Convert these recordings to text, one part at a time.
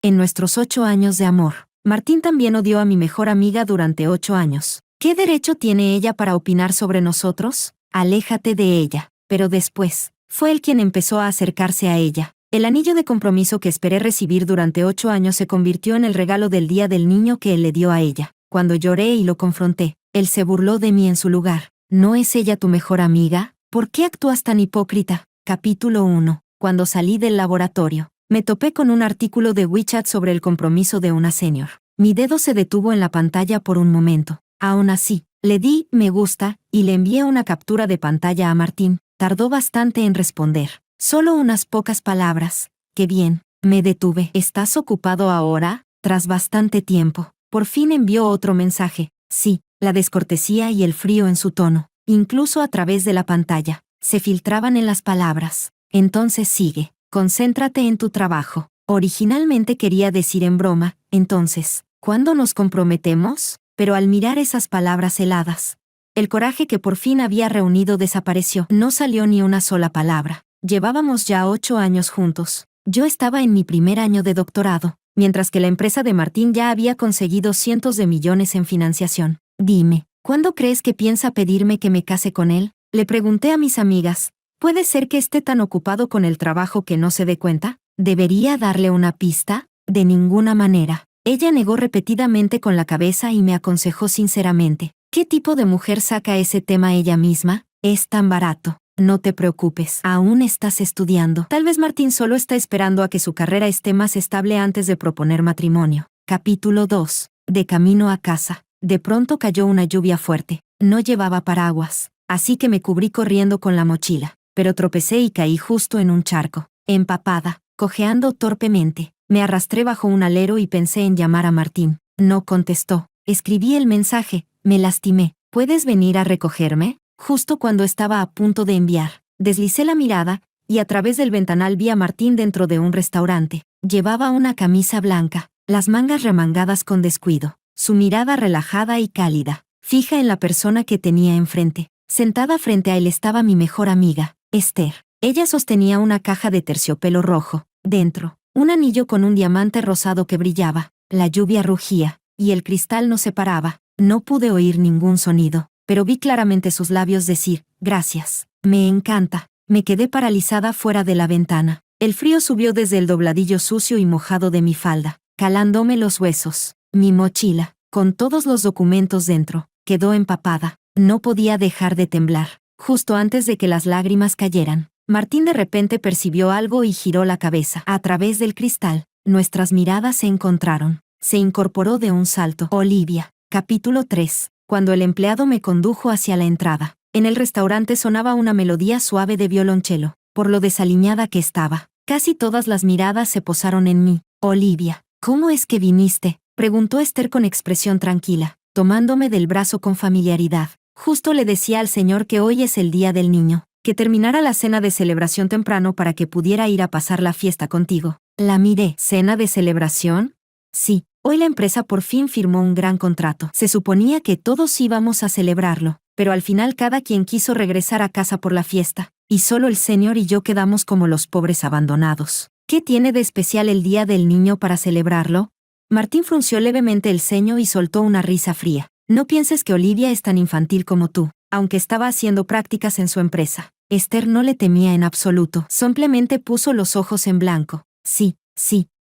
En nuestros 8 años de amor, Martín también odió a mi mejor amiga durante 8 años. ¿Qué derecho tiene ella para opinar sobre nosotros? Aléjate de ella. Pero después, fue él quien empezó a acercarse a ella. El anillo de compromiso que esperé recibir durante 8 años se convirtió en el regalo del día del niño que él le dio a ella. Cuando lloré y lo confronté, él se burló de mí en su lugar. ¿No es ella tu mejor amiga? ¿Por qué actúas tan hipócrita? Capítulo 1. Cuando salí del laboratorio, me topé con un artículo de WeChat sobre el compromiso de una senior. Mi dedo se detuvo en la pantalla por un momento. Aún así, le di me gusta y le envié una captura de pantalla a Martín. Tardó bastante en responder. Solo unas pocas palabras. Qué bien. Me detuve. ¿Estás ocupado ahora? Tras bastante tiempo, por fin envió otro mensaje. Sí, la descortesía y el frío en su tono, incluso a través de la pantalla, se filtraban en las palabras. Entonces sigue. Concéntrate en tu trabajo. Originalmente quería decir en broma, entonces, ¿cuándo nos comprometemos? Pero al mirar esas palabras heladas, el coraje que por fin había reunido desapareció. No salió ni una sola palabra. Llevábamos ya 8 años juntos. Yo estaba en mi primer año de doctorado, mientras que la empresa de Martín ya había conseguido cientos de millones en financiación. Dime, ¿cuándo crees que piensa pedirme que me case con él? Le pregunté a mis amigas. ¿Puede ser que esté tan ocupado con el trabajo que no se dé cuenta? ¿Debería darle una pista? De ninguna manera. Ella negó repetidamente con la cabeza y me aconsejó sinceramente. ¿Qué tipo de mujer saca ese tema ella misma? Es tan barato. No te preocupes, aún estás estudiando. Tal vez Martín solo está esperando a que su carrera esté más estable antes de proponer matrimonio. Capítulo 2. De camino a casa. De pronto cayó una lluvia fuerte. No llevaba paraguas, así que me cubrí corriendo con la mochila. Pero tropecé y caí justo en un charco. Empapada, cojeando torpemente, me arrastré bajo un alero y pensé en llamar a Martín. No contestó. Escribí el mensaje. Me lastimé. ¿Puedes venir a recogerme? Justo cuando estaba a punto de enviar, deslicé la mirada, y a través del ventanal vi a Martín dentro de un restaurante. Llevaba una camisa blanca, las mangas remangadas con descuido, su mirada relajada y cálida, fija en la persona que tenía enfrente. Sentada frente a él estaba mi mejor amiga, Esther. Ella sostenía una caja de terciopelo rojo. Dentro, un anillo con un diamante rosado que brillaba. La lluvia rugía, y el cristal no se paraba. No pude oír ningún sonido, pero vi claramente sus labios decir, gracias. Me encanta. Me quedé paralizada fuera de la ventana. El frío subió desde el dobladillo sucio y mojado de mi falda, calándome los huesos. Mi mochila, con todos los documentos dentro, quedó empapada. No podía dejar de temblar. Justo antes de que las lágrimas cayeran, Martín de repente percibió algo y giró la cabeza. A través del cristal, nuestras miradas se encontraron. Se incorporó de un salto. Olivia. Capítulo 3. Cuando el empleado me condujo hacia la entrada. En el restaurante sonaba una melodía suave de violonchelo. Por lo desaliñada que estaba, casi todas las miradas se posaron en mí. Olivia, ¿cómo es que viniste? Preguntó Esther con expresión tranquila, tomándome del brazo con familiaridad. Justo le decía al señor que hoy es el día del niño, que terminara la cena de celebración temprano para que pudiera ir a pasar la fiesta contigo. La miré. ¿Cena de celebración? Sí, hoy la empresa por fin firmó un gran contrato. Se suponía que todos íbamos a celebrarlo, pero al final cada quien quiso regresar a casa por la fiesta, y solo el señor y yo quedamos como los pobres abandonados. ¿Qué tiene de especial el Día del Niño para celebrarlo? Martín frunció levemente el ceño y soltó una risa fría. No pienses que Olivia es tan infantil como tú, aunque estaba haciendo prácticas en su empresa. Esther no le temía en absoluto, simplemente puso los ojos en blanco. Sí,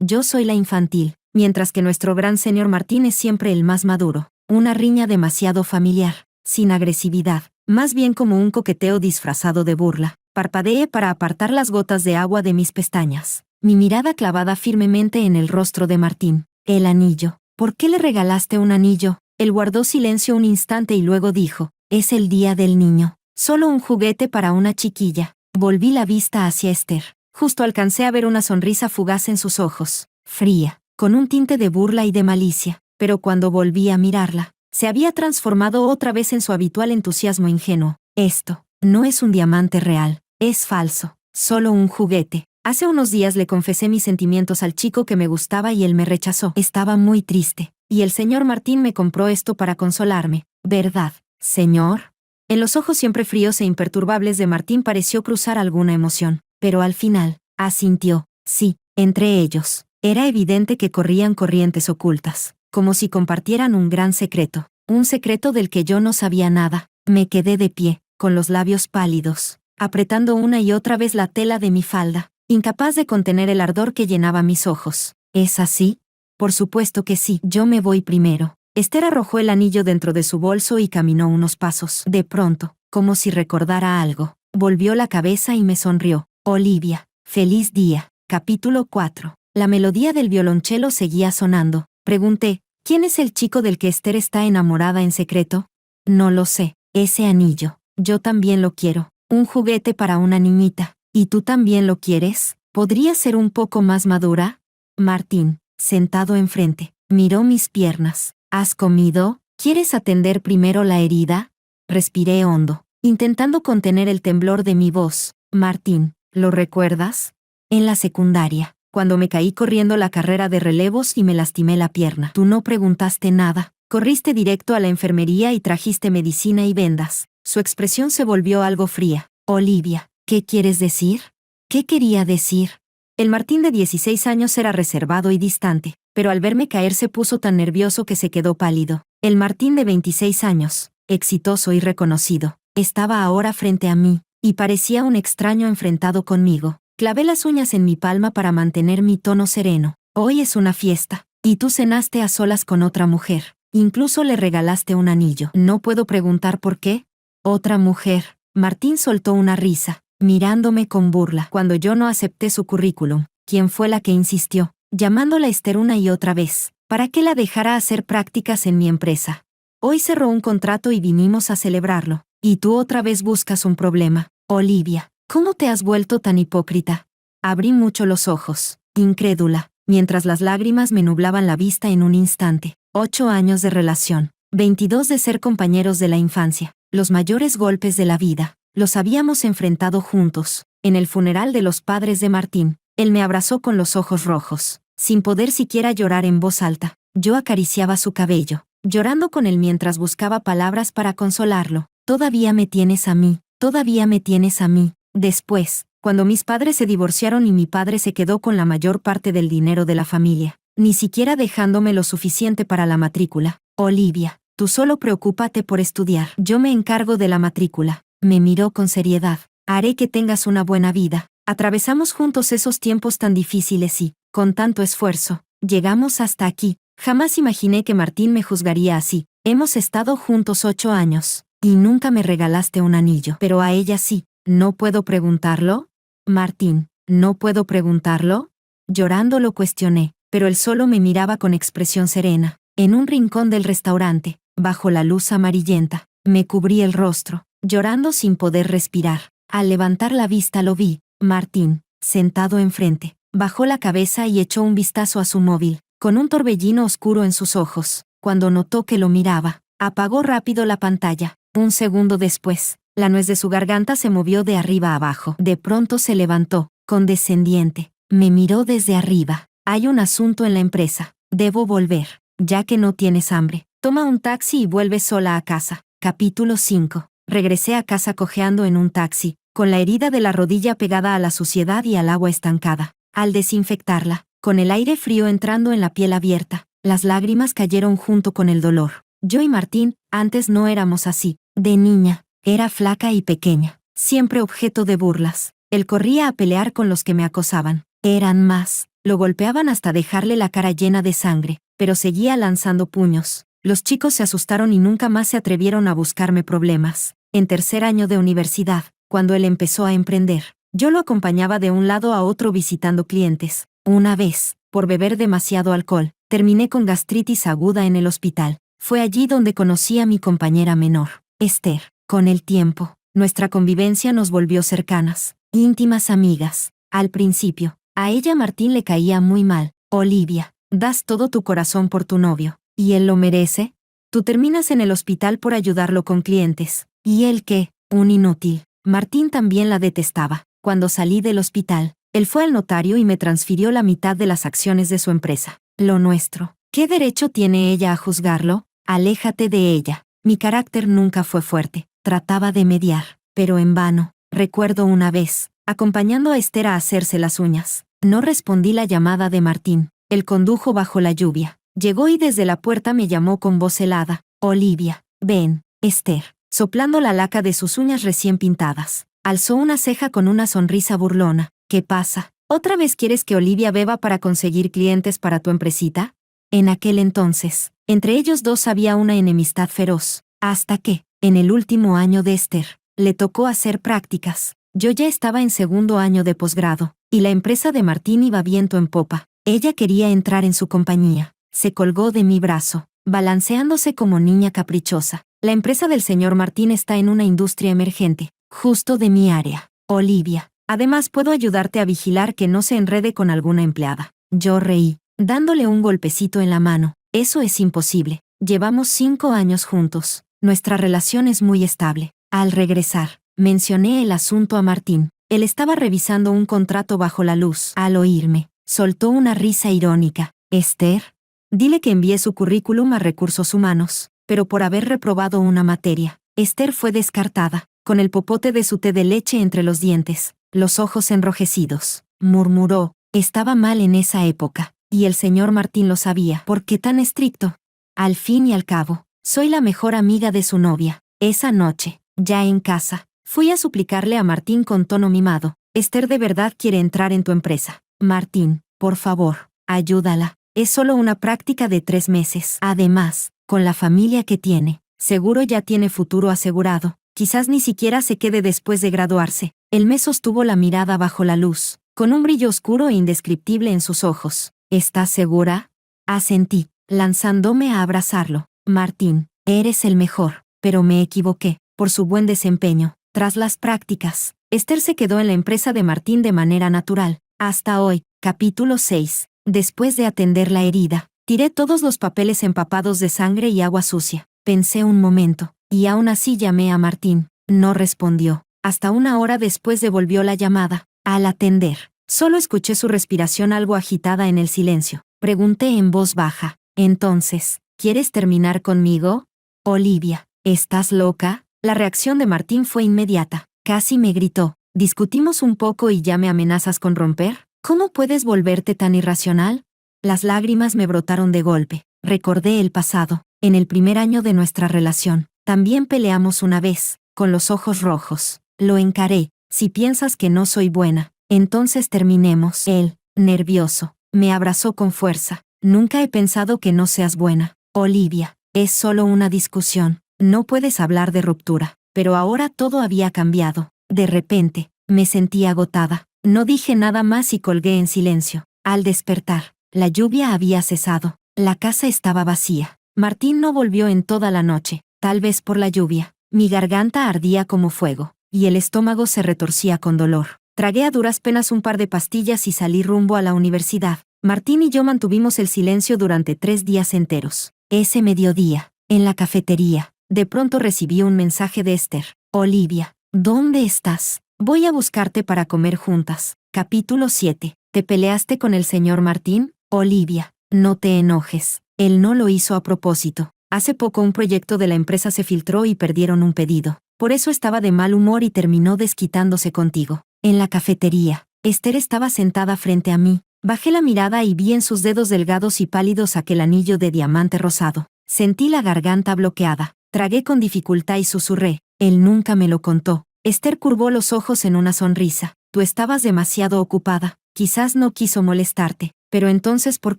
yo soy la infantil, mientras que nuestro gran señor Martín es siempre el más maduro. Una riña demasiado familiar, sin agresividad, más bien como un coqueteo disfrazado de burla. Parpadeé para apartar las gotas de agua de mis pestañas, mi mirada clavada firmemente en el rostro de Martín. El anillo. ¿Por qué le regalaste un anillo? Él guardó silencio un instante y luego dijo, es el día del niño. Solo un juguete para una chiquilla. Volví la vista hacia Esther. Justo alcancé a ver una sonrisa fugaz en sus ojos, fría, con un tinte de burla y de malicia, pero cuando volví a mirarla, se había transformado otra vez en su habitual entusiasmo ingenuo. Esto no es un diamante real, es falso, solo un juguete. Hace unos días le confesé mis sentimientos al chico que me gustaba y él me rechazó. Estaba muy triste, y el señor Martín me compró esto para consolarme. ¿Verdad, señor? En los ojos siempre fríos e imperturbables de Martín pareció cruzar alguna emoción, pero al final, asintió. Sí, entre ellos, Era evidente que corrían corrientes ocultas, como si compartieran un gran secreto, un secreto del que yo no sabía nada. Me quedé de pie, con los labios pálidos, apretando una y otra vez la tela de mi falda, incapaz de contener el ardor que llenaba mis ojos. ¿Es así? Por supuesto que sí. Yo me voy primero. Esther arrojó el anillo dentro de su bolso y caminó unos pasos. De pronto, como si recordara algo, volvió la cabeza y me sonrió. Olivia, feliz día. Capítulo 4. La melodía del violonchelo seguía sonando. Pregunté, ¿quién es el chico del que Esther está enamorada en secreto? No lo sé. Ese anillo. Yo también lo quiero. Un juguete para una niñita. ¿Y tú también lo quieres? ¿Podría ser un poco más madura? Martín, sentado enfrente, miró mis piernas. ¿Has comido? ¿Quieres atender primero la herida? Respiré hondo, intentando contener el temblor de mi voz. Martín, ¿lo recuerdas? En la secundaria, cuando me caí corriendo la carrera de relevos y me lastimé la pierna. Tú no preguntaste nada. Corriste directo a la enfermería y trajiste medicina y vendas. Su expresión se volvió algo fría. Olivia, ¿qué quieres decir? ¿Qué quería decir? El Martín de 16 años era reservado y distante, pero al verme caer se puso tan nervioso que se quedó pálido. El Martín de 26 años, exitoso y reconocido, estaba ahora frente a mí, y parecía un extraño enfrentado conmigo. Clavé las uñas en mi palma para mantener mi tono sereno. Hoy es una fiesta, y tú cenaste a solas con otra mujer. Incluso le regalaste un anillo. ¿No puedo preguntar por qué? Otra mujer. Martín soltó una risa, mirándome con burla. Cuando yo no acepté su currículum, ¿quién fue la que insistió? Llamándola Esther una y otra vez, para que la dejara hacer prácticas en mi empresa. Hoy cerró un contrato y vinimos a celebrarlo. Y tú otra vez buscas un problema. Olivia, ¿cómo te has vuelto tan hipócrita? Abrí mucho los ojos, incrédula, mientras las lágrimas me nublaban la vista en un instante. 8 años de relación, 22 de ser compañeros de la infancia, los mayores golpes de la vida, los habíamos enfrentado juntos. En el funeral de los padres de Martín, él me abrazó con los ojos rojos, sin poder siquiera llorar en voz alta. Yo acariciaba su cabello, llorando con él mientras buscaba palabras para consolarlo. Todavía me tienes a mí, todavía me tienes a mí. Después, cuando mis padres se divorciaron y mi padre se quedó con la mayor parte del dinero de la familia, ni siquiera dejándome lo suficiente para la matrícula. Olivia, tú solo preocúpate por estudiar. Yo me encargo de la matrícula. Me miró con seriedad. Haré que tengas una buena vida. Atravesamos juntos esos tiempos tan difíciles y, con tanto esfuerzo, llegamos hasta aquí. Jamás imaginé que Martín me juzgaría así. Hemos estado juntos 8 años, y nunca me regalaste un anillo. Pero a ella sí. ¿No puedo preguntarlo? Martín, ¿no puedo preguntarlo? Llorando lo cuestioné, pero él solo me miraba con expresión serena. En un rincón del restaurante, bajo la luz amarillenta, me cubrí el rostro, llorando sin poder respirar. Al levantar la vista lo vi. Martín, sentado enfrente, bajó la cabeza y echó un vistazo a su móvil, con un torbellino oscuro en sus ojos. Cuando notó que lo miraba, apagó rápido la pantalla. Un segundo después, la nuez de su garganta se movió de arriba a abajo. De pronto se levantó, condescendiente. Me miró desde arriba. Hay un asunto en la empresa. Debo volver. Ya que no tienes hambre, toma un taxi y vuelve sola a casa. Capítulo 5. Regresé a casa cojeando en un taxi, con la herida de la rodilla pegada a la suciedad y al agua estancada. Al desinfectarla, con el aire frío entrando en la piel abierta, las lágrimas cayeron junto con el dolor. Yo y Martín, antes no éramos así. De niña, era flaca y pequeña, siempre objeto de burlas. Él corría a pelear con los que me acosaban. Eran más. Lo golpeaban hasta dejarle la cara llena de sangre, pero seguía lanzando puños. Los chicos se asustaron y nunca más se atrevieron a buscarme problemas. En tercer año de universidad, cuando él empezó a emprender, yo lo acompañaba de un lado a otro visitando clientes. Una vez, por beber demasiado alcohol, terminé con gastritis aguda en el hospital. Fue allí donde conocí a mi compañera menor, Esther. Con el tiempo, nuestra convivencia nos volvió cercanas, íntimas amigas. Al principio, a ella Martín le caía muy mal. Olivia, das todo tu corazón por tu novio, ¿y él lo merece? Tú terminas en el hospital por ayudarlo con clientes. ¿Y él qué? Un inútil. Martín también la detestaba. Cuando salí del hospital, él fue al notario y me transfirió la mitad de las acciones de su empresa. Lo nuestro. ¿Qué derecho tiene ella a juzgarlo? Aléjate de ella. Mi carácter nunca fue fuerte. Trataba de mediar, pero en vano. Recuerdo una vez, acompañando a Esther a hacerse las uñas. No respondí la llamada de Martín. Él condujo bajo la lluvia. Llegó y desde la puerta me llamó con voz helada. Olivia, ven, Esther, soplando la laca de sus uñas recién pintadas. Alzó una ceja con una sonrisa burlona. ¿Qué pasa? ¿Otra vez quieres que Olivia beba para conseguir clientes para tu empresita? En aquel entonces, entre ellos dos había una enemistad feroz, hasta que, en el último año de Esther, le tocó hacer prácticas. Yo ya estaba en segundo año de posgrado, y la empresa de Martín iba viento en popa. Ella quería entrar en su compañía. Se colgó de mi brazo, balanceándose como niña caprichosa. La empresa del señor Martín está en una industria emergente, justo de mi área. Olivia, además puedo ayudarte a vigilar que no se enrede con alguna empleada. Yo reí, dándole un golpecito en la mano. Eso es imposible. Llevamos 5 años juntos. Nuestra relación es muy estable. Al regresar, mencioné el asunto a Martín. Él estaba revisando un contrato bajo la luz. Al oírme, soltó una risa irónica. Esther, dile que envíe su currículum a Recursos Humanos, pero por haber reprobado una materia. Esther fue descartada, con el popote de su té de leche entre los dientes, los ojos enrojecidos. Murmuró, estaba mal en esa época, y el señor Martín lo sabía. ¿Por qué tan estricto? Al fin y al cabo, soy la mejor amiga de su novia. Esa noche, ya en casa, fui a suplicarle a Martín con tono mimado. Esther de verdad quiere entrar en tu empresa. Martín, por favor, ayúdala. Es solo una práctica de 3 meses. Además, con la familia que tiene, seguro ya tiene futuro asegurado. Quizás ni siquiera se quede después de graduarse. Él me sostuvo la mirada bajo la luz, con un brillo oscuro e indescriptible en sus ojos. ¿Estás segura? Asentí, lanzándome a abrazarlo. Martín, eres el mejor, pero me equivoqué. Por su buen desempeño, tras las prácticas, Esther se quedó en la empresa de Martín de manera natural. Hasta hoy, capítulo 6. Después de atender la herida, tiré todos los papeles empapados de sangre y agua sucia. Pensé un momento, y aún así llamé a Martín. No respondió. Hasta 1 hora después devolvió la llamada. Al atender, solo escuché su respiración algo agitada en el silencio. Pregunté en voz baja. Entonces, ¿quieres terminar conmigo? Olivia, ¿estás loca? La reacción de Martín fue inmediata. Casi me gritó. ¿Discutimos un poco y ya me amenazas con romper? ¿Cómo puedes volverte tan irracional? Las lágrimas me brotaron de golpe. Recordé el pasado. En el primer año de nuestra relación, también peleamos una vez, con los ojos rojos. Lo encaré. Si piensas que no soy buena, entonces terminemos. Él, nervioso, me abrazó con fuerza. Nunca he pensado que no seas buena. Olivia, es solo una discusión. No puedes hablar de ruptura. Pero ahora todo había cambiado. De repente, me sentí agotada. No dije nada más y colgué en silencio. Al despertar, la lluvia había cesado. La casa estaba vacía. Martín no volvió en toda la noche, tal vez por la lluvia. Mi garganta ardía como fuego, y el estómago se retorcía con dolor. Tragué a duras penas un par de pastillas y salí rumbo a la universidad. Martín y yo mantuvimos el silencio durante 3 días enteros. Ese mediodía, en la cafetería, de pronto recibí un mensaje de Esther. Olivia, ¿dónde estás? Voy a buscarte para comer juntas. Capítulo 7. ¿Te peleaste con el señor Martín? Olivia, no te enojes. Él no lo hizo a propósito. Hace poco un proyecto de la empresa se filtró y perdieron un pedido. Por eso estaba de mal humor y terminó desquitándose contigo. En la cafetería, Esther estaba sentada frente a mí. Bajé la mirada y vi en sus dedos delgados y pálidos aquel anillo de diamante rosado. Sentí la garganta bloqueada. Tragué con dificultad y susurré. Él nunca me lo contó. Esther curvó los ojos en una sonrisa. Tú estabas demasiado ocupada. Quizás no quiso molestarte. Pero entonces, ¿por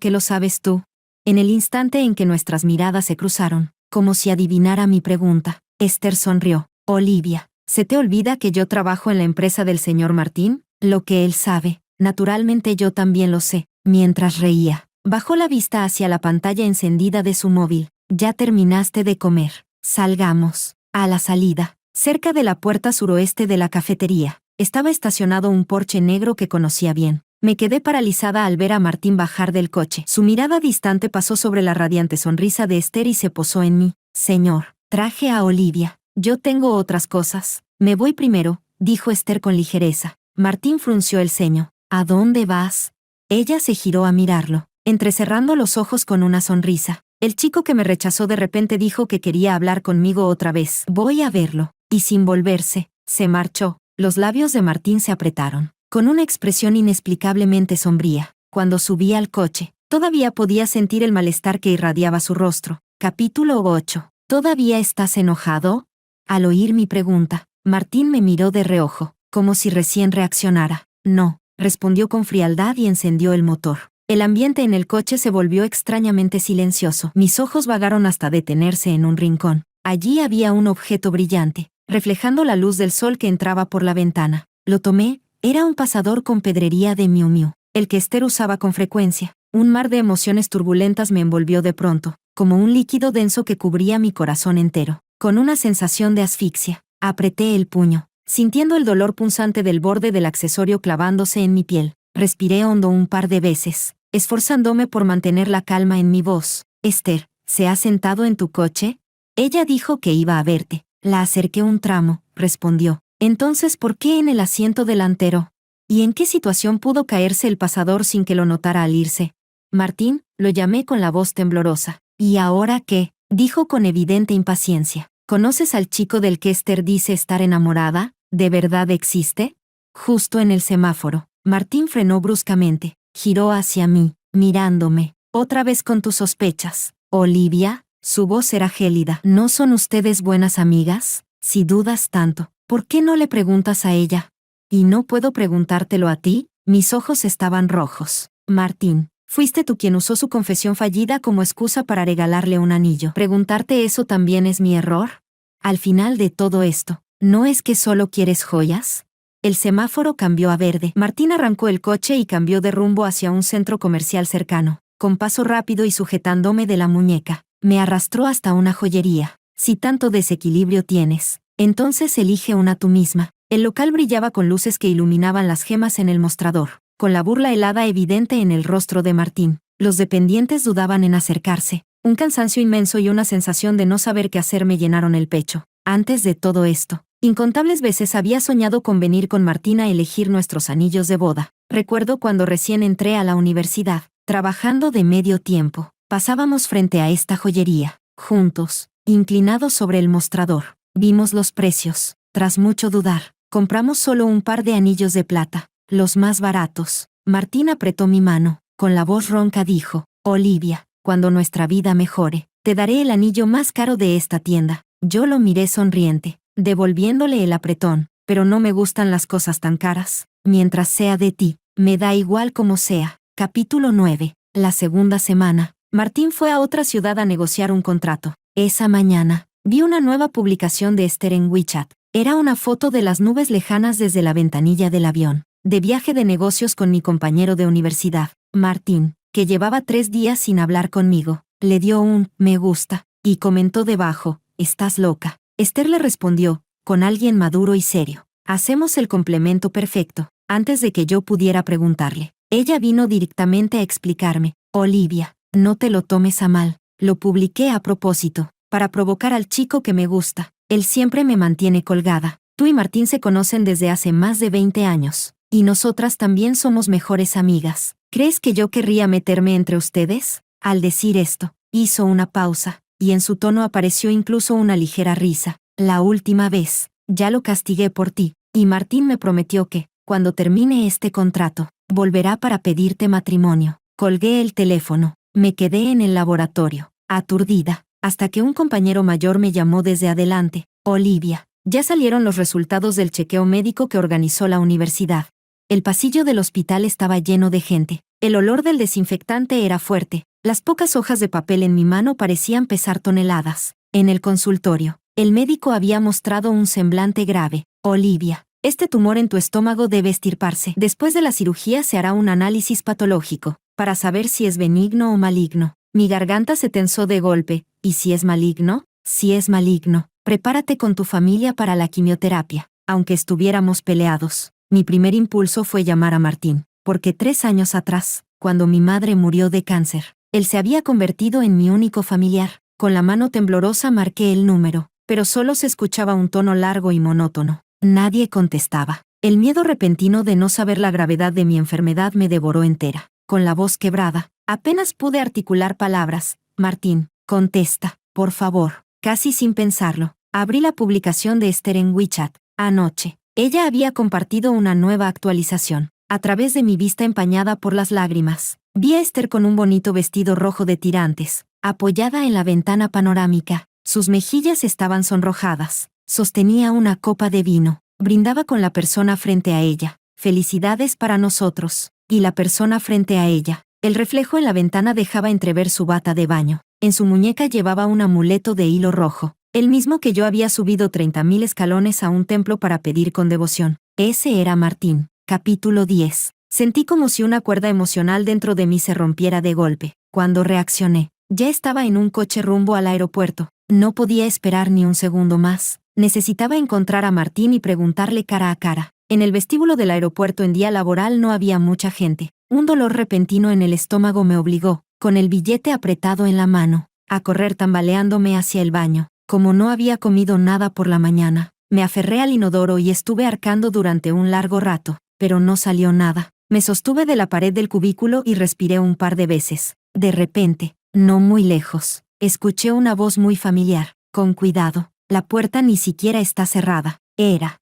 qué lo sabes tú? En el instante en que nuestras miradas se cruzaron, como si adivinara mi pregunta, Esther sonrió. Olivia, ¿se te olvida que yo trabajo en la empresa del señor Martín? Lo que él sabe, naturalmente yo también lo sé. Mientras reía, bajó la vista hacia la pantalla encendida de su móvil. Ya terminaste de comer. Salgamos. A la salida, cerca de la puerta suroeste de la cafetería, estaba estacionado un Porsche negro que conocía bien. Me quedé paralizada al ver a Martín bajar del coche. Su mirada distante pasó sobre la radiante sonrisa de Esther y se posó en mí. Señor, traje a Olivia. Yo tengo otras cosas. Me voy primero, dijo Esther con ligereza. Martín frunció el ceño. ¿A dónde vas? Ella se giró a mirarlo, entrecerrando los ojos con una sonrisa. El chico que me rechazó de repente dijo que quería hablar conmigo otra vez. Voy a verlo. Y sin volverse, se marchó. Los labios de Martín se apretaron, con una expresión inexplicablemente sombría. Cuando subí al coche, Todavía podía sentir el malestar que irradiaba su rostro. Capítulo 8. ¿Todavía estás enojado? Al oír mi pregunta, Martín me miró de reojo, como si recién reaccionara. No, respondió con frialdad y encendió el motor. El ambiente en el coche se volvió extrañamente silencioso. Mis ojos vagaron hasta detenerse en un rincón. Allí había un objeto brillante, reflejando la luz del sol que entraba por la ventana. Lo tomé, era un pasador con pedrería de Miu Miu, el que Esther usaba con frecuencia. Un mar de emociones turbulentas me envolvió de pronto, como un líquido denso que cubría mi corazón entero. Con una sensación de asfixia, apreté el puño, sintiendo el dolor punzante del borde del accesorio clavándose en mi piel. Respiré hondo un par de veces, esforzándome por mantener la calma en mi voz. Esther, ¿se ha sentado en tu coche? Ella dijo que iba a verte. La acerqué un tramo, respondió. Entonces, ¿por qué en el asiento delantero? ¿Y en qué situación pudo caerse el pasador sin que lo notara al irse? Martín, lo llamé con la voz temblorosa. ¿Y ahora qué? Dijo con evidente impaciencia. ¿Conoces al chico del que Esther dice estar enamorada? ¿De verdad existe? Justo en el semáforo, Martín frenó bruscamente, giró hacia mí, mirándome. Otra vez con tus sospechas. Olivia, su voz era gélida. ¿No son ustedes buenas amigas? Si dudas tanto, ¿por qué no le preguntas a ella? ¿Y no puedo preguntártelo a ti? Mis ojos estaban rojos. Martín, fuiste tú quien usó su confesión fallida como excusa para regalarle un anillo. ¿Preguntarte eso también es mi error? Al final de todo esto, ¿no es que solo quieres joyas? El semáforo cambió a verde. Martín arrancó el coche y cambió de rumbo hacia un centro comercial cercano. Con paso rápido y sujetándome de la muñeca, me arrastró hasta una joyería. Si tanto desequilibrio tienes, entonces elige una tú misma. El local brillaba con luces que iluminaban las gemas en el mostrador, con la burla helada evidente en el rostro de Martín. Los dependientes dudaban en acercarse. Un cansancio inmenso y una sensación de no saber qué hacer me llenaron el pecho. Antes de todo esto, incontables veces había soñado con venir con Martín a elegir nuestros anillos de boda. Recuerdo cuando recién entré a la universidad, trabajando de medio tiempo. Pasábamos frente a esta joyería, juntos, inclinados sobre el mostrador. Vimos los precios. Tras mucho dudar, compramos solo un par de anillos de plata, los más baratos. Martín apretó mi mano. Con la voz ronca dijo, Olivia, cuando nuestra vida mejore, te daré el anillo más caro de esta tienda. Yo lo miré sonriente, devolviéndole el apretón. Pero no me gustan las cosas tan caras. Mientras sea de ti, me da igual como sea. Capítulo 9. La segunda semana, Martín fue a otra ciudad a negociar un contrato. Esa mañana, vi una nueva publicación de Esther en WeChat. Era una foto de las nubes lejanas desde la ventanilla del avión, de viaje de negocios con mi compañero de universidad, Martín, que llevaba 3 días sin hablar conmigo. Le dio un me gusta, y comentó debajo, ¿estás loca? Esther le respondió, con alguien maduro y serio. Hacemos el complemento perfecto. Antes de que yo pudiera preguntarle, ella vino directamente a explicarme, Olivia, no te lo tomes a mal. Lo publiqué a propósito, para provocar al chico que me gusta. Él siempre me mantiene colgada. Tú y Martín se conocen desde hace más de 20 años, y nosotras también somos mejores amigas. ¿Crees que yo querría meterme entre ustedes? Al decir esto, hizo una pausa, y en su tono apareció incluso una ligera risa. La última vez, ya lo castigué por ti, y Martín me prometió que, cuando termine este contrato, volverá para pedirte matrimonio. Colgué el teléfono, me quedé en el laboratorio, aturdida, hasta que un compañero mayor me llamó desde adelante. Olivia, ya salieron los resultados del chequeo médico que organizó la universidad. El pasillo del hospital estaba lleno de gente. El olor del desinfectante era fuerte. Las pocas hojas de papel en mi mano parecían pesar toneladas. En el consultorio, el médico había mostrado un semblante grave. Olivia, este tumor en tu estómago debe extirparse. Después de la cirugía se hará un análisis patológico, para saber si es benigno o maligno. Mi garganta se tensó de golpe. ¿Y si es maligno? Si es maligno, prepárate con tu familia para la quimioterapia. Aunque estuviéramos peleados, mi primer impulso fue llamar a Martín, porque 3 años atrás, cuando mi madre murió de cáncer, él se había convertido en mi único familiar. Con la mano temblorosa marqué el número, pero solo se escuchaba un tono largo y monótono. Nadie contestaba. El miedo repentino de no saber la gravedad de mi enfermedad me devoró entera. Con la voz quebrada, apenas pude articular palabras. Martín, contesta, por favor. Casi sin pensarlo, abrí la publicación de Esther en WeChat. Anoche, ella había compartido una nueva actualización. A través de mi vista empañada por las lágrimas, Vi a Esther con un bonito vestido rojo de tirantes, apoyada en la ventana panorámica. Sus mejillas estaban sonrojadas. Sostenía una copa de vino. Brindaba con la persona frente a ella. Felicidades para nosotros. Y la persona frente a ella. El reflejo en la ventana dejaba entrever su bata de baño. En su muñeca llevaba un amuleto de hilo rojo, el mismo que yo había subido 30.000 escalones a un templo para pedir con devoción. Ese era Martín. Capítulo 10. Sentí como si una cuerda emocional dentro de mí se rompiera de golpe. Cuando reaccioné, ya estaba en un coche rumbo al aeropuerto. No podía esperar ni un segundo más. Necesitaba encontrar a Martín y preguntarle cara a cara. En el vestíbulo del aeropuerto en día laboral no había mucha gente. Un dolor repentino en el estómago me obligó, con el billete apretado en la mano, a correr tambaleándome hacia el baño. Como no había comido nada por la mañana, me aferré al inodoro y estuve arcando durante un largo rato, pero no salió nada. Me sostuve de la pared del cubículo y respiré un par de veces. De repente, no muy lejos, escuché una voz muy familiar. Con cuidado, la puerta ni siquiera está cerrada. Era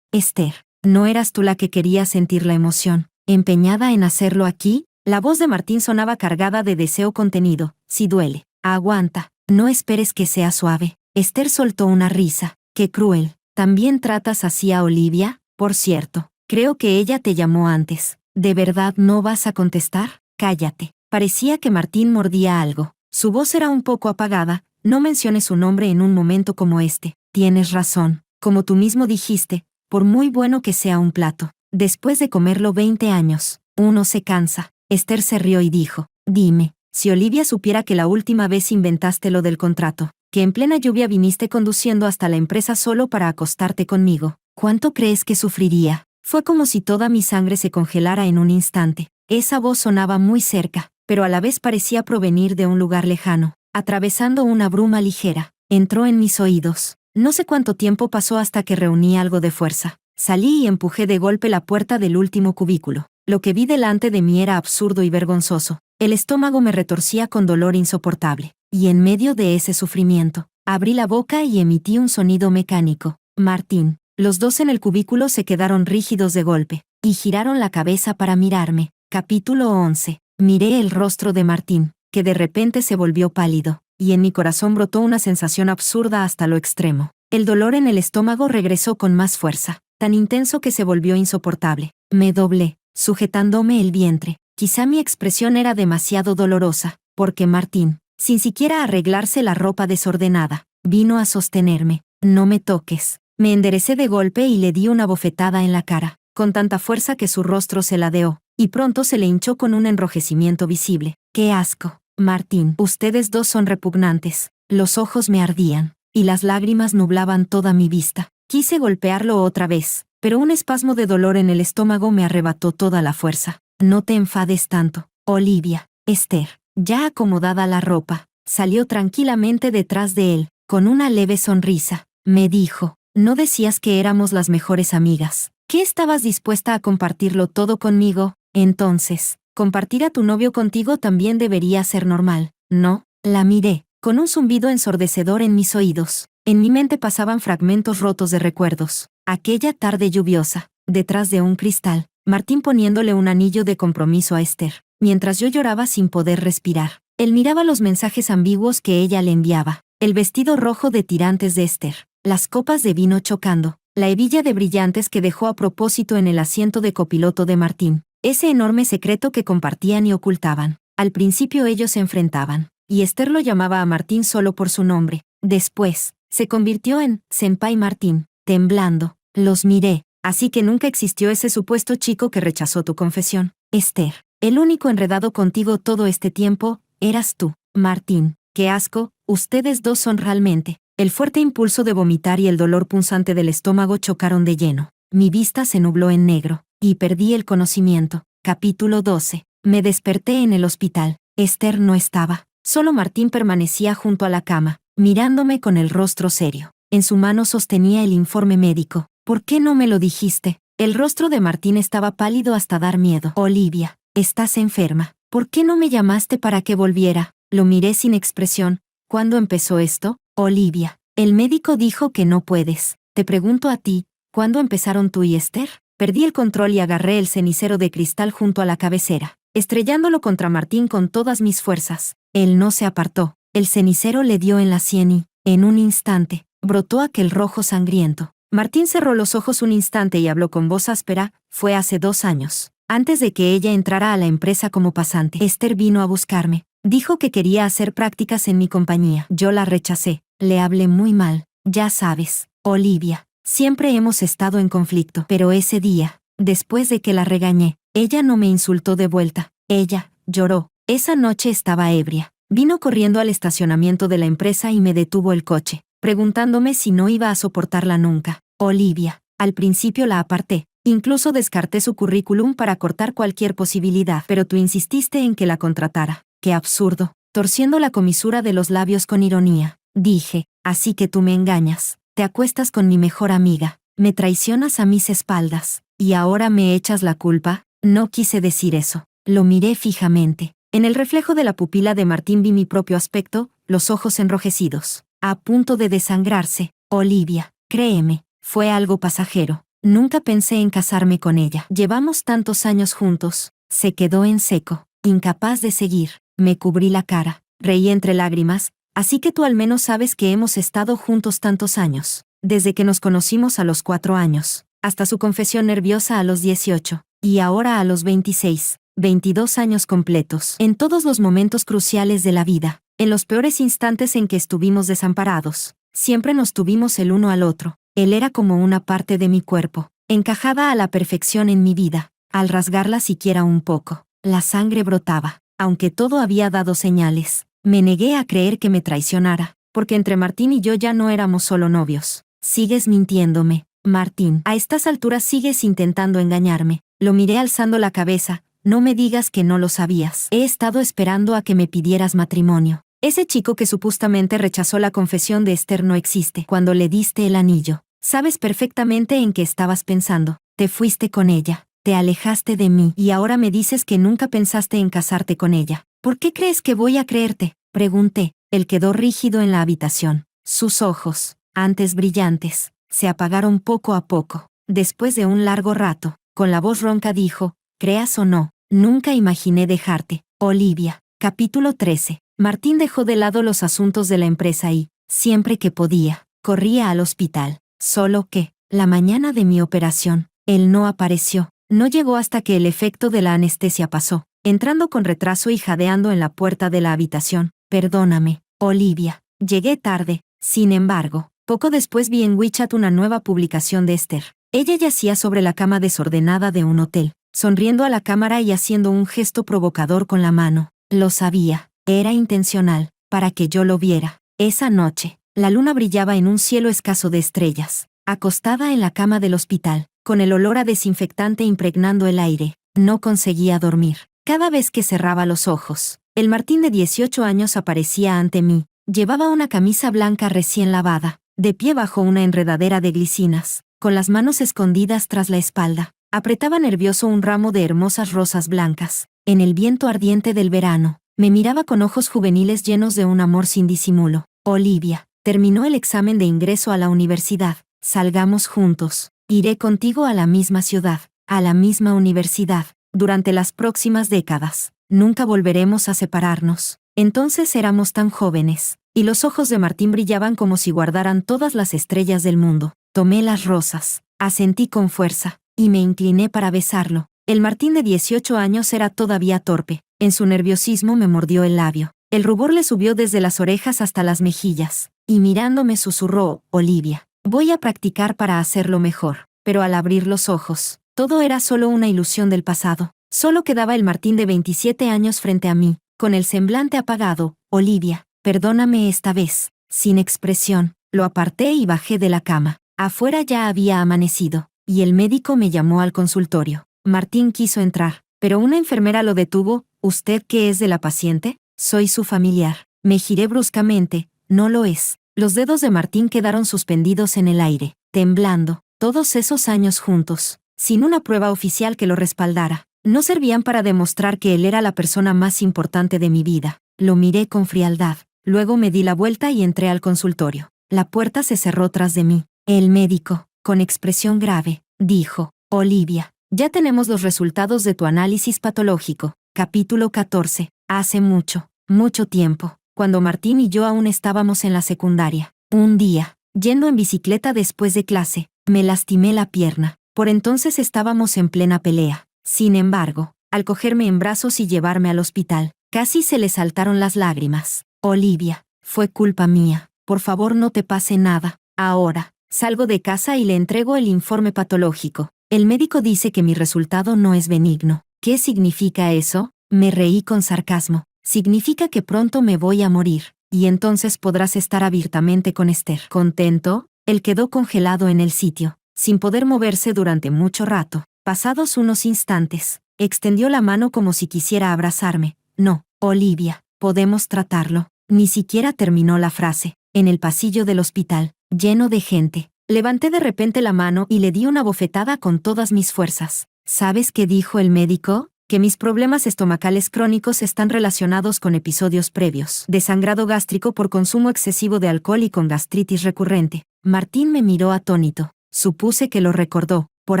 Esther. ¿No eras tú la que quería sentir la emoción, empeñada en hacerlo aquí? La voz de Martín sonaba cargada de deseo contenido. Si duele, aguanta, no esperes que sea suave. Esther soltó una risa. Qué cruel. ¿También tratas así a Olivia? Por cierto, creo que ella te llamó antes. ¿De verdad no vas a contestar? Cállate. Parecía que Martín mordía algo. Su voz era un poco apagada. No menciones su nombre en un momento como este. Tienes razón. Como tú mismo dijiste, por muy bueno que sea un plato, después de comerlo 20 años, uno se cansa. Esther se rió y dijo, dime, si Olivia supiera que la última vez inventaste lo del contrato, que en plena lluvia viniste conduciendo hasta la empresa solo para acostarte conmigo, ¿cuánto crees que sufriría? Fue como si toda mi sangre se congelara en un instante. Esa voz sonaba muy cerca, pero a la vez parecía provenir de un lugar lejano, atravesando una bruma ligera. Entró en mis oídos. No sé cuánto tiempo pasó hasta que reuní algo de fuerza. Salí y empujé de golpe la puerta del último cubículo. Lo que vi delante de mí era absurdo y vergonzoso. El estómago me retorcía con dolor insoportable. Y en medio de ese sufrimiento, abrí la boca y emití un sonido mecánico. Martín. Los dos en el cubículo se quedaron rígidos de golpe, y giraron la cabeza para mirarme. Capítulo 11. Miré el rostro de Martín, que de repente se volvió pálido, y en mi corazón brotó una sensación absurda hasta lo extremo. El dolor en el estómago regresó con más fuerza, tan intenso que se volvió insoportable. Me doblé, sujetándome el vientre. Quizá mi expresión era demasiado dolorosa, porque Martín, sin siquiera arreglarse la ropa desordenada, vino a sostenerme. No me toques. Me enderecé de golpe y le di una bofetada en la cara, con tanta fuerza que su rostro se ladeó, y pronto se le hinchó con un enrojecimiento visible. ¡Qué asco! Martín, ustedes dos son repugnantes. Los ojos me ardían, y las lágrimas nublaban toda mi vista. Quise golpearlo otra vez, pero un espasmo de dolor en el estómago me arrebató toda la fuerza. No te enfades tanto, Olivia. Esther, ya acomodada la ropa, salió tranquilamente detrás de él, con una leve sonrisa. Me dijo, ¿no decías que éramos las mejores amigas? ¿Qué estabas dispuesta a compartirlo todo conmigo? Entonces, compartir a tu novio contigo también debería ser normal, ¿no? La miré, con un zumbido ensordecedor en mis oídos. En mi mente pasaban fragmentos rotos de recuerdos. Aquella tarde lluviosa, detrás de un cristal, Martín poniéndole un anillo de compromiso a Esther, mientras yo lloraba sin poder respirar. Él miraba los mensajes ambiguos que ella le enviaba, el vestido rojo de tirantes de Esther, las copas de vino chocando, la hebilla de brillantes que dejó a propósito en el asiento de copiloto de Martín, ese enorme secreto que compartían y ocultaban. Al principio ellos se enfrentaban, y Esther lo llamaba a Martín solo por su nombre. Después, se convirtió en Senpai Martín. Temblando, los miré. Así que nunca existió ese supuesto chico que rechazó tu confesión. Esther, el único enredado contigo todo este tiempo, eras tú. Martín, qué asco, ustedes dos son realmente. El fuerte impulso de vomitar y el dolor punzante del estómago chocaron de lleno. Mi vista se nubló en negro, y perdí el conocimiento. Capítulo 12. Me desperté en el hospital. Esther no estaba. Solo Martín permanecía junto a la cama, mirándome con el rostro serio. En su mano sostenía el informe médico. ¿Por qué no me lo dijiste? El rostro de Martín estaba pálido hasta dar miedo. Olivia, estás enferma. ¿Por qué no me llamaste para que volviera? Lo miré sin expresión. ¿Cuándo empezó esto? Olivia, el médico dijo que no puedes. Te pregunto a ti, ¿cuándo empezaron tú y Esther? Perdí el control y agarré el cenicero de cristal junto a la cabecera. estrellándolo contra Martín con todas mis fuerzas. Él no se apartó. El cenicero le dio en la sien y, en un instante, brotó aquel rojo sangriento. Martín cerró los ojos un instante y habló con voz áspera. Fue hace 2 años. Antes de que ella entrara a la empresa como pasante. Esther vino a buscarme. Dijo que quería hacer prácticas en mi compañía. Yo la rechacé. Le hablé muy mal. Ya sabes, Olivia, siempre hemos estado en conflicto. Pero ese día, después de que la regañé, ella no me insultó de vuelta. Ella lloró. Esa noche estaba ebria. Vino corriendo al estacionamiento de la empresa y me detuvo el coche, preguntándome si no iba a soportarla nunca. Olivia, al principio la aparté. Incluso descarté su currículum para cortar cualquier posibilidad. Pero tú insististe en que la contratara. ¡Qué absurdo! Torciendo la comisura de los labios con ironía, dije, así que tú me engañas. Te acuestas con mi mejor amiga. Me traicionas a mis espaldas. ¿Y ahora me echas la culpa? No quise decir eso. Lo miré fijamente. En el reflejo de la pupila de Martín vi mi propio aspecto, los ojos enrojecidos, a punto de desangrarse. Olivia, créeme, fue algo pasajero. Nunca pensé en casarme con ella. Llevamos tantos años juntos. Se quedó en seco, incapaz de seguir. Me cubrí la cara, reí entre lágrimas. Así que tú al menos sabes que hemos estado juntos tantos años. Desde que nos conocimos a los 4 años, hasta su confesión nerviosa a los 18, y ahora a los 26. 22 años completos. En todos los momentos cruciales de la vida, en los peores instantes en que estuvimos desamparados, siempre nos tuvimos el uno al otro. Él era como una parte de mi cuerpo, encajada a la perfección en mi vida. Al rasgarla siquiera un poco, la sangre brotaba. Aunque todo había dado señales, me negué a creer que me traicionara, porque entre Martín y yo ya no éramos solo novios. Sigues mintiéndome, Martín. A estas alturas sigues intentando engañarme. Lo miré alzando la cabeza. No me digas que no lo sabías. He estado esperando a que me pidieras matrimonio. Ese chico que supuestamente rechazó la confesión de Esther no existe. Cuando le diste el anillo, sabes perfectamente en qué estabas pensando. Te fuiste con ella, te alejaste de mí y ahora me dices que nunca pensaste en casarte con ella. ¿Por qué crees que voy a creerte?, pregunté. Él quedó rígido en la habitación. Sus ojos, antes brillantes, se apagaron poco a poco. Después de un largo rato, con la voz ronca dijo, creas o no, nunca imaginé dejarte. Olivia. Capítulo 13. Martín dejó de lado los asuntos de la empresa y, siempre que podía, corría al hospital. Solo que, la mañana de mi operación, él no apareció. No llegó hasta que el efecto de la anestesia pasó, entrando con retraso y jadeando en la puerta de la habitación. Perdóname, Olivia. Llegué tarde. Sin embargo, poco después vi en WeChat una nueva publicación de Esther. Ella yacía sobre la cama desordenada de un hotel, sonriendo a la cámara y haciendo un gesto provocador con la mano. Lo sabía, era intencional, para que yo lo viera. Esa noche, la luna brillaba en un cielo escaso de estrellas, acostada en la cama del hospital, con el olor a desinfectante impregnando el aire. No conseguía dormir. Cada vez que cerraba los ojos, el Martín de 18 años aparecía ante mí. Llevaba una camisa blanca recién lavada, de pie bajo una enredadera de glicinas, con las manos escondidas tras la espalda. Apretaba nervioso un ramo de hermosas rosas blancas. En el viento ardiente del verano, me miraba con ojos juveniles llenos de un amor sin disimulo. Olivia, terminó el examen de ingreso a la universidad. Salgamos juntos. Iré contigo a la misma ciudad, a la misma universidad, durante las próximas décadas. Nunca volveremos a separarnos. Entonces éramos tan jóvenes, y los ojos de Martín brillaban como si guardaran todas las estrellas del mundo. Tomé las rosas, asentí con fuerza, y me incliné para besarlo. El Martín de 18 años era todavía torpe. En su nerviosismo me mordió el labio. El rubor le subió desde las orejas hasta las mejillas, y mirándome susurró, Olivia, voy a practicar para hacerlo mejor. Pero al abrir los ojos, todo era solo una ilusión del pasado. Solo quedaba el Martín de 27 años frente a mí, con el semblante apagado. Olivia, perdóname esta vez. Sin expresión, lo aparté y bajé de la cama. Afuera ya había amanecido, y el médico me llamó al consultorio. Martín quiso entrar, pero una enfermera lo detuvo. ¿Usted qué es de la paciente? Soy su familiar. Me giré bruscamente. No lo es. Los dedos de Martín quedaron suspendidos en el aire, temblando. Todos esos años juntos, sin una prueba oficial que lo respaldara, no servían para demostrar que él era la persona más importante de mi vida. Lo miré con frialdad. Luego me di la vuelta y entré al consultorio. La puerta se cerró tras de mí. El médico, con expresión grave, dijo, Olivia, ya tenemos los resultados de tu análisis patológico. Capítulo 14. Hace mucho tiempo, cuando Martín y yo aún estábamos en la secundaria. Un día, yendo en bicicleta después de clase, me lastimé la pierna. Por entonces estábamos en plena pelea. Sin embargo, al cogerme en brazos y llevarme al hospital, casi se le saltaron las lágrimas. Olivia, fue culpa mía. Por favor, no te pase nada. Ahora, salgo de casa y le entrego el informe patológico. El médico dice que mi resultado no es benigno. ¿Qué significa eso? Me reí con sarcasmo. Significa que pronto me voy a morir, y entonces podrás estar abiertamente con Esther. ¿Contento? Él quedó congelado en el sitio, sin poder moverse durante mucho rato. Pasados unos instantes, extendió la mano como si quisiera abrazarme. No, Olivia, podemos tratarlo. Ni siquiera terminó la frase. En el pasillo del hospital, lleno de gente, levanté de repente la mano y le di una bofetada con todas mis fuerzas. ¿Sabes qué dijo el médico? Que mis problemas estomacales crónicos están relacionados con episodios previos de sangrado gástrico por consumo excesivo de alcohol y con gastritis recurrente. Martín me miró atónito. Supuse que lo recordó. Por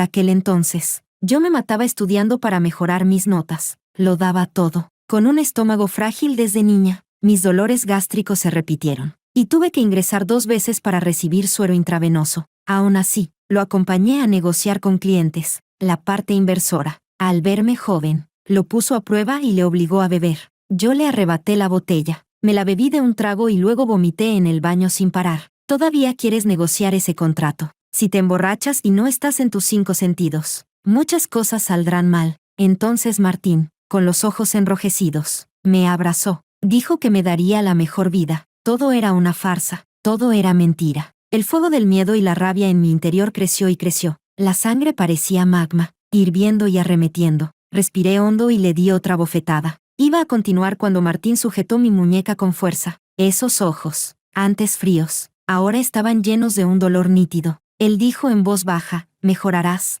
aquel entonces, yo me mataba estudiando para mejorar mis notas. Lo daba todo. Con un estómago frágil desde niña, mis dolores gástricos se repitieron, y tuve que ingresar 2 veces para recibir suero intravenoso. Aún así, lo acompañé a negociar con clientes. La parte inversora, al verme joven, lo puso a prueba y le obligó a beber. Yo le arrebaté la botella, me la bebí de un trago y luego vomité en el baño sin parar. ¿Todavía quieres negociar ese contrato? Si te emborrachas y no estás en tus 5 sentidos, muchas cosas saldrán mal. Entonces Martín, con los ojos enrojecidos, me abrazó. Dijo que me daría la mejor vida. Todo era una farsa, todo era mentira. El fuego del miedo y la rabia en mi interior creció y creció. La sangre parecía magma, hirviendo y arremetiendo. Respiré hondo y le di otra bofetada. Iba a continuar cuando Martín sujetó mi muñeca con fuerza. Esos ojos, antes fríos, ahora estaban llenos de un dolor nítido. Él dijo en voz baja, «Mejorarás.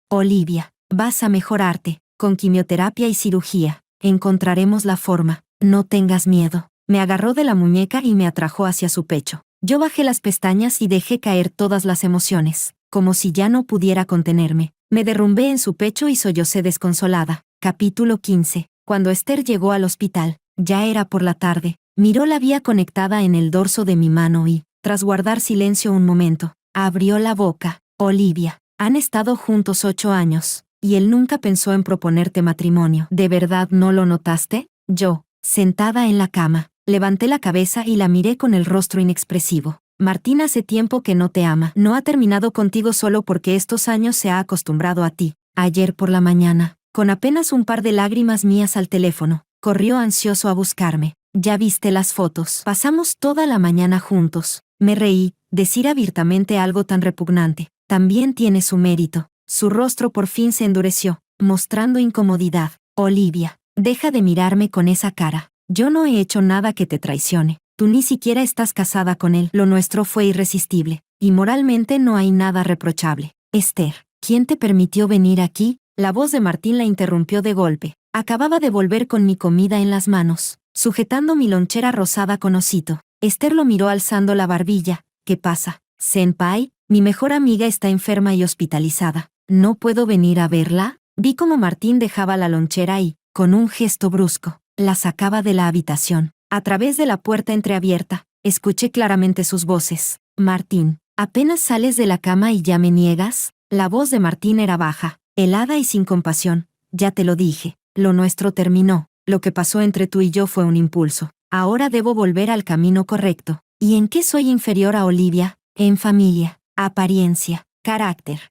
Olivia, vas a mejorarte. Con quimioterapia y cirugía, encontraremos la forma. No tengas miedo». Me agarró de la muñeca y me atrajo hacia su pecho. Yo bajé las pestañas y dejé caer todas las emociones. Como si ya no pudiera contenerme, me derrumbé en su pecho y sollocé desconsolada. Capítulo 15. Cuando Esther llegó al hospital, ya era por la tarde, miró la vía conectada en el dorso de mi mano y, tras guardar silencio un momento, abrió la boca. Olivia, han estado juntos 8 años, y él nunca pensó en proponerte matrimonio. ¿De verdad no lo notaste? Yo, sentada en la cama, levanté la cabeza y la miré con el rostro inexpresivo. Martín hace tiempo que no te ama. No ha terminado contigo solo porque estos años se ha acostumbrado a ti. Ayer por la mañana, con apenas un par de lágrimas mías al teléfono, corrió ansioso a buscarme. Ya viste las fotos. Pasamos toda la mañana juntos. Me reí. Decir abiertamente algo tan repugnante también tiene su mérito. Su rostro por fin se endureció, mostrando incomodidad. Olivia, deja de mirarme con esa cara. Yo no he hecho nada que te traicione. Tú ni siquiera estás casada con él. Lo nuestro fue irresistible, y moralmente no hay nada reprochable. Esther, ¿quién te permitió venir aquí? La voz de Martín la interrumpió de golpe. Acababa de volver con mi comida en las manos, sujetando mi lonchera rosada con osito. Esther lo miró alzando la barbilla. ¿Qué pasa? Senpai, mi mejor amiga está enferma y hospitalizada. ¿No puedo venir a verla? Vi cómo Martín dejaba la lonchera y, con un gesto brusco, la sacaba de la habitación. A través de la puerta entreabierta, escuché claramente sus voces. Martín, ¿apenas sales de la cama y ya me niegas? La voz de Martín era baja, helada y sin compasión. Ya te lo dije, lo nuestro terminó. Lo que pasó entre tú y yo fue un impulso. Ahora debo volver al camino correcto. ¿Y en qué soy inferior a Olivia? En familia, apariencia, carácter.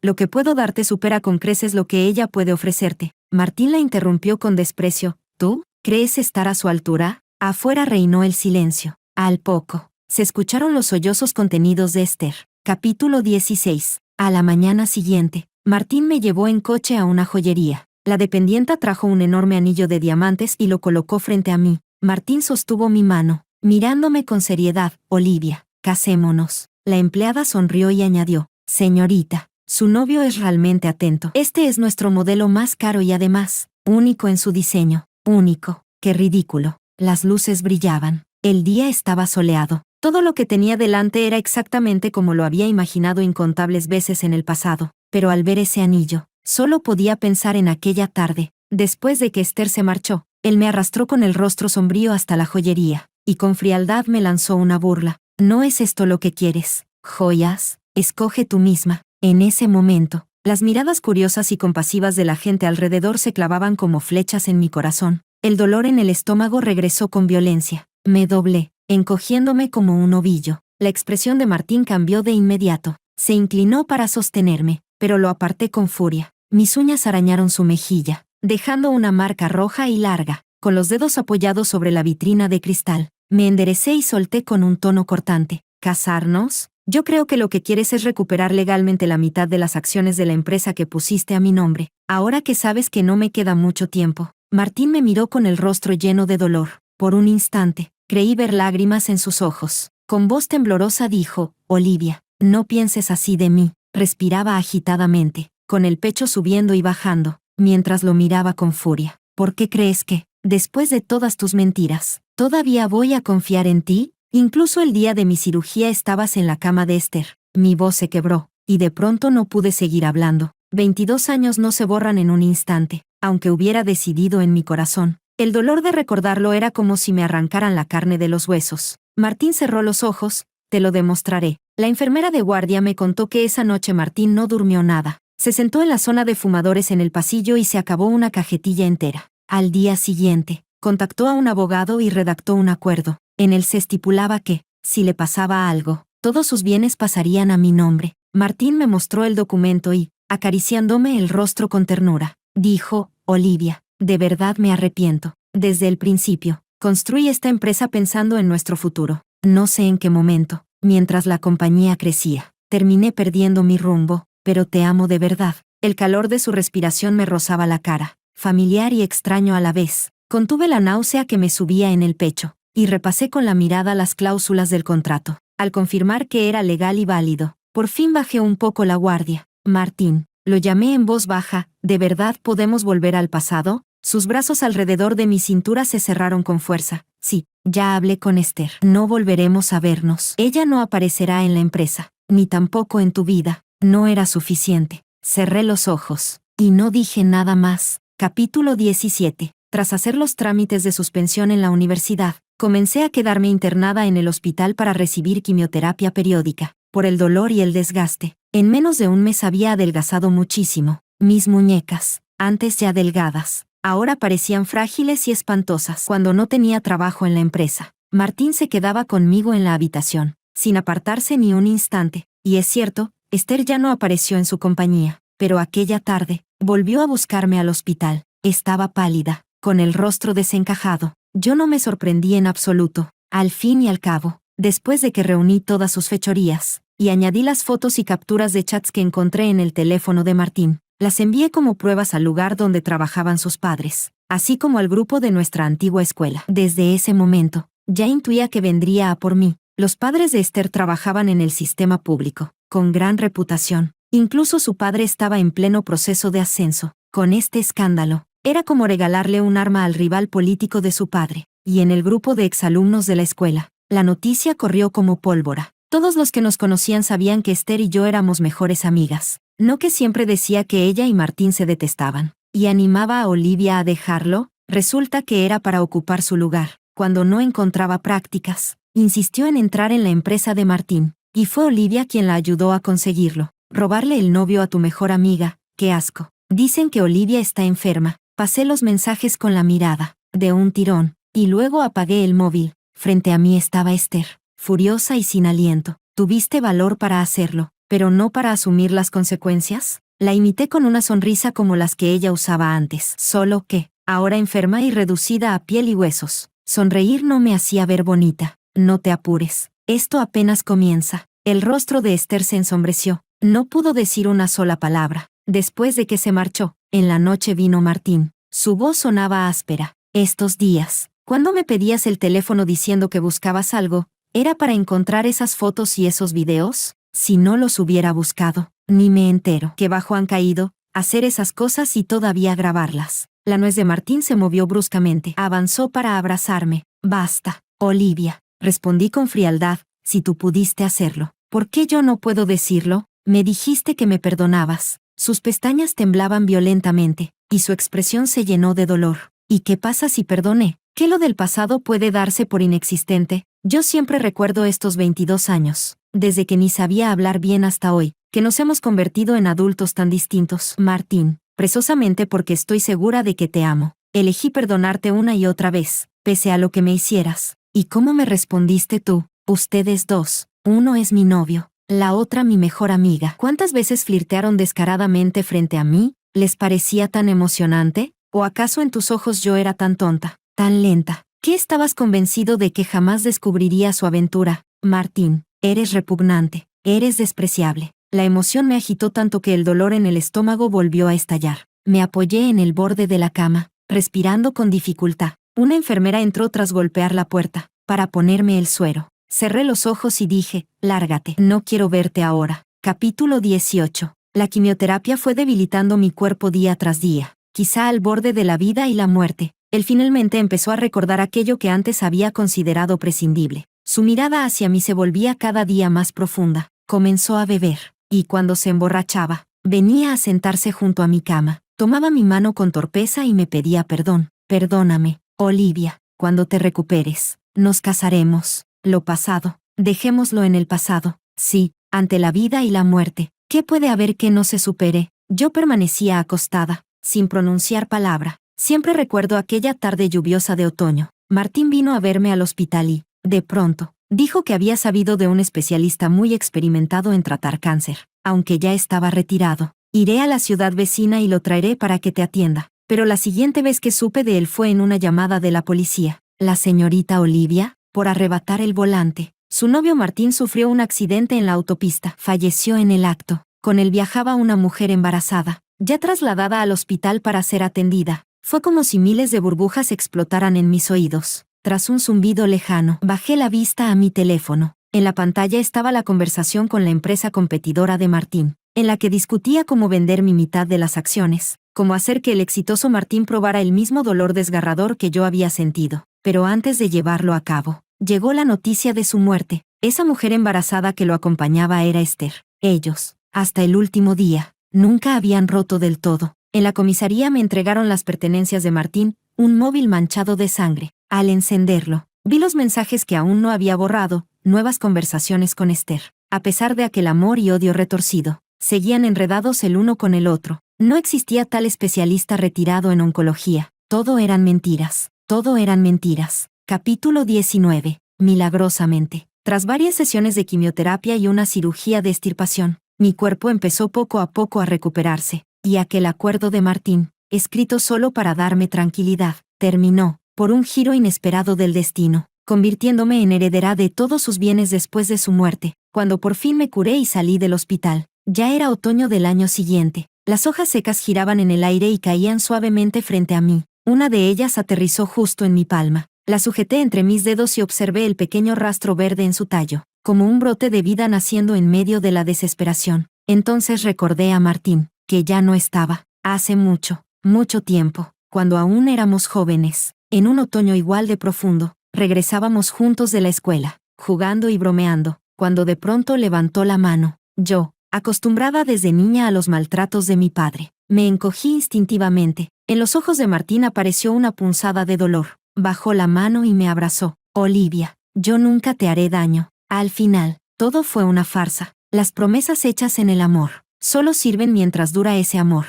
Lo que puedo darte supera con creces lo que ella puede ofrecerte. Martín la interrumpió con desprecio. ¿Tú? ¿Crees estar a su altura? Afuera reinó el silencio. Al poco, se escucharon los sollozos contenidos de Esther. Capítulo 16. A la mañana siguiente, Martín me llevó en coche a una joyería. La dependienta trajo un enorme anillo de diamantes y lo colocó frente a mí. Martín sostuvo mi mano, mirándome con seriedad. Olivia, casémonos. La empleada sonrió y añadió, señorita, su novio es realmente atento. Este es nuestro modelo más caro y además, único en su diseño. Único. Qué ridículo. Las luces brillaban. El día estaba soleado. Todo lo que tenía delante era exactamente como lo había imaginado incontables veces en el pasado. Pero al ver ese anillo, solo podía pensar en aquella tarde, Después de que Esther se marchó, él me arrastró con el rostro sombrío hasta la joyería, y con frialdad me lanzó una burla. ¿No es esto lo que quieres? Joyas, escoge tú misma. En ese momento, las miradas curiosas y compasivas de la gente alrededor se clavaban como flechas en mi corazón. El dolor en el estómago regresó con violencia. Me doblé, encogiéndome como un ovillo. La expresión de Martín cambió de inmediato. Se inclinó para sostenerme, pero lo aparté con furia. Mis uñas arañaron su mejilla, dejando una marca roja y larga. Con los dedos apoyados sobre la vitrina de cristal, me enderecé y solté con un tono cortante. ¿Casarnos? Yo creo que lo que quieres es recuperar legalmente la mitad de las acciones de la empresa que pusiste a mi nombre. Ahora que sabes que no me queda mucho tiempo. Martín me miró con el rostro lleno de dolor. Por un instante, creí ver lágrimas en sus ojos. Con voz temblorosa dijo: Olivia, no pienses así de mí. Respiraba agitadamente, con el pecho subiendo y bajando, mientras lo miraba con furia. ¿Por qué crees que, después de todas tus mentiras, todavía voy a confiar en ti? Incluso el día de mi cirugía estabas en la cama de Esther. Mi voz se quebró, y de pronto no pude seguir hablando. 22 años no se borran en un instante, aunque hubiera decidido en mi corazón. El dolor de recordarlo era como si me arrancaran la carne de los huesos. Martín cerró los ojos. Te lo demostraré. La enfermera de guardia me contó que esa noche Martín no durmió nada. Se sentó en la zona de fumadores en el pasillo y se acabó una cajetilla entera. Al día siguiente, contactó a un abogado y redactó un acuerdo. En él se estipulaba que, si le pasaba algo, todos sus bienes pasarían a mi nombre. Martín me mostró el documento y, acariciándome el rostro con ternura, dijo: Olivia, de verdad me arrepiento. Desde el principio, construí esta empresa pensando en nuestro futuro. No sé en qué momento, mientras la compañía crecía, terminé perdiendo mi rumbo, pero te amo de verdad. El calor de su respiración me rozaba la cara, familiar y extraño a la vez. Contuve la náusea que me subía en el pecho, y repasé con la mirada las cláusulas del contrato. Al confirmar que era legal y válido, por fin bajé un poco la guardia. Martín, lo llamé en voz baja, ¿de verdad podemos volver al pasado? Sus brazos alrededor de mi cintura se cerraron con fuerza. Sí, ya hablé con Esther. No volveremos a vernos. Ella no aparecerá en la empresa, ni tampoco en tu vida. No era suficiente. Cerré los ojos, y no dije nada más. Capítulo 17. Tras hacer los trámites de suspensión en la universidad, comencé a quedarme internada en el hospital para recibir quimioterapia periódica. Por el dolor y el desgaste, en menos de un mes había adelgazado muchísimo. Mis muñecas, antes ya delgadas, ahora parecían frágiles y espantosas. Cuando no tenía trabajo en la empresa, Martín se quedaba conmigo en la habitación, sin apartarse ni un instante. Y es cierto, Esther ya no apareció en su compañía, pero aquella tarde, volvió a buscarme al hospital. Estaba pálida, con el rostro desencajado. Yo no me sorprendí en absoluto. Al fin y al cabo, después de que reuní todas sus fechorías, y añadí las fotos y capturas de chats que encontré en el teléfono de Martín, las envié como pruebas al lugar donde trabajaban sus padres, así como al grupo de nuestra antigua escuela. Desde ese momento, ya intuía que vendría a por mí. Los padres de Esther trabajaban en el sistema público, con gran reputación. Incluso su padre estaba en pleno proceso de ascenso. Con este escándalo, era como regalarle un arma al rival político de su padre. Y en el grupo de exalumnos de la escuela, la noticia corrió como pólvora. Todos los que nos conocían sabían que Esther y yo éramos mejores amigas. No que siempre decía que ella y Martín se detestaban. Y animaba a Olivia a dejarlo. Resulta que era para ocupar su lugar. Cuando no encontraba prácticas, insistió en entrar en la empresa de Martín. Y fue Olivia quien la ayudó a conseguirlo. Robarle el novio a tu mejor amiga, qué asco. Dicen que Olivia está enferma. Pasé los mensajes con la mirada, de un tirón, y luego apagué el móvil. Frente a mí estaba Esther, furiosa y sin aliento. ¿Tuviste valor para hacerlo, pero no para asumir las consecuencias? La imité con una sonrisa como las que ella usaba antes, solo que, ahora enferma y reducida a piel y huesos, sonreír no me hacía ver bonita. No te apures, esto apenas comienza. El rostro de Esther se ensombreció. No pudo decir una sola palabra. Después de que se marchó, en la noche vino Martín. Su voz sonaba áspera. Estos días, cuando me pedías el teléfono diciendo que buscabas algo, ¿era para encontrar esas fotos y esos videos? Si no los hubiera buscado, ni me entero. Que bajo han caído, hacer esas cosas y todavía grabarlas. La nuez de Martín se movió bruscamente. Avanzó para abrazarme. Basta, Olivia, respondí con frialdad. Si tú pudiste hacerlo, ¿por qué yo no puedo decirlo? Me dijiste que me perdonabas. Sus pestañas temblaban violentamente. y su expresión se llenó de dolor. ¿Y qué pasa si perdoné? ¿Qué lo del pasado puede darse por inexistente? Yo siempre recuerdo estos 22 años, desde que ni sabía hablar bien hasta hoy, que nos hemos convertido en adultos tan distintos. Martín, precisamente porque estoy segura de que te amo, elegí perdonarte una y otra vez, pese a lo que me hicieras. ¿Y cómo me respondiste tú? Ustedes dos, uno es mi novio, la otra mi mejor amiga. ¿Cuántas veces flirtearon descaradamente frente a mí? ¿Les parecía tan emocionante? ¿O acaso en tus ojos yo era tan tonta, tan lenta? ¿Qué estabas convencido de que jamás descubriría su aventura? Martín, eres repugnante, eres despreciable. La emoción me agitó tanto que el dolor en el estómago volvió a estallar. Me apoyé en el borde de la cama, respirando con dificultad. Una enfermera entró tras golpear la puerta, para ponerme el suero. Cerré los ojos y dije, lárgate, no quiero verte ahora. Capítulo 18. La quimioterapia fue debilitando mi cuerpo día tras día, quizá al borde de la vida y la muerte. Él finalmente empezó a recordar aquello que antes había considerado prescindible. Su mirada hacia mí se volvía cada día más profunda. Comenzó a beber, y cuando se emborrachaba, venía a sentarse junto a mi cama. Tomaba mi mano con torpeza y me pedía perdón. Perdóname, Olivia, cuando te recuperes, nos casaremos. Lo pasado, dejémoslo en el pasado. Sí, ante la vida y la muerte, ¿qué puede haber que no se supere? Yo permanecía acostada, sin pronunciar palabra. Siempre recuerdo aquella tarde lluviosa de otoño. Martín vino a verme al hospital y, de pronto, dijo que había sabido de un especialista muy experimentado en tratar cáncer. Aunque ya estaba retirado, iré a la ciudad vecina y lo traeré para que te atienda. Pero la siguiente vez que supe de él fue en una llamada de la policía. La señorita Olivia, por arrebatar el volante. Su novio Martín sufrió un accidente en la autopista. Falleció en el acto. Con él viajaba una mujer embarazada, ya trasladada al hospital para ser atendida. Fue como si miles de burbujas explotaran en mis oídos. Tras un zumbido lejano, bajé la vista a mi teléfono. En la pantalla estaba la conversación con la empresa competidora de Martín, en la que discutía cómo vender mi mitad de las acciones, cómo hacer que el exitoso Martín probara el mismo dolor desgarrador que yo había sentido. Pero antes de llevarlo a cabo, llegó la noticia de su muerte. Esa mujer embarazada que lo acompañaba era Esther. Ellos, hasta el último día, nunca habían roto del todo. En la comisaría me entregaron las pertenencias de Martín, un móvil manchado de sangre. Al encenderlo, vi los mensajes que aún no había borrado, nuevas conversaciones con Esther. A pesar de aquel amor y odio retorcido, seguían enredados el uno con el otro. No existía tal especialista retirado en oncología. Todo eran mentiras. Todo eran mentiras. Capítulo 19. Milagrosamente, tras varias sesiones de quimioterapia y una cirugía de extirpación, mi cuerpo empezó poco a poco a recuperarse, y aquel acuerdo de Martín, escrito solo para darme tranquilidad, terminó, por un giro inesperado del destino, convirtiéndome en heredera de todos sus bienes después de su muerte. Cuando por fin me curé y salí del hospital, ya era otoño del año siguiente. Las hojas secas giraban en el aire y caían suavemente frente a mí. Una de ellas aterrizó justo en mi palma. La sujeté entre mis dedos y observé el pequeño rastro verde en su tallo, como un brote de vida naciendo en medio de la desesperación. Entonces recordé a Martín, que ya no estaba. Hace mucho, mucho tiempo, cuando aún éramos jóvenes, en un otoño igual de profundo, regresábamos juntos de la escuela, jugando y bromeando, cuando de pronto levantó la mano. Yo, acostumbrada desde niña a los maltratos de mi padre, me encogí instintivamente. En los ojos de Martín apareció una punzada de dolor. Bajó la mano y me abrazó. Olivia, yo nunca te haré daño. Al final, todo fue una farsa. Las promesas hechas en el amor solo sirven mientras dura ese amor.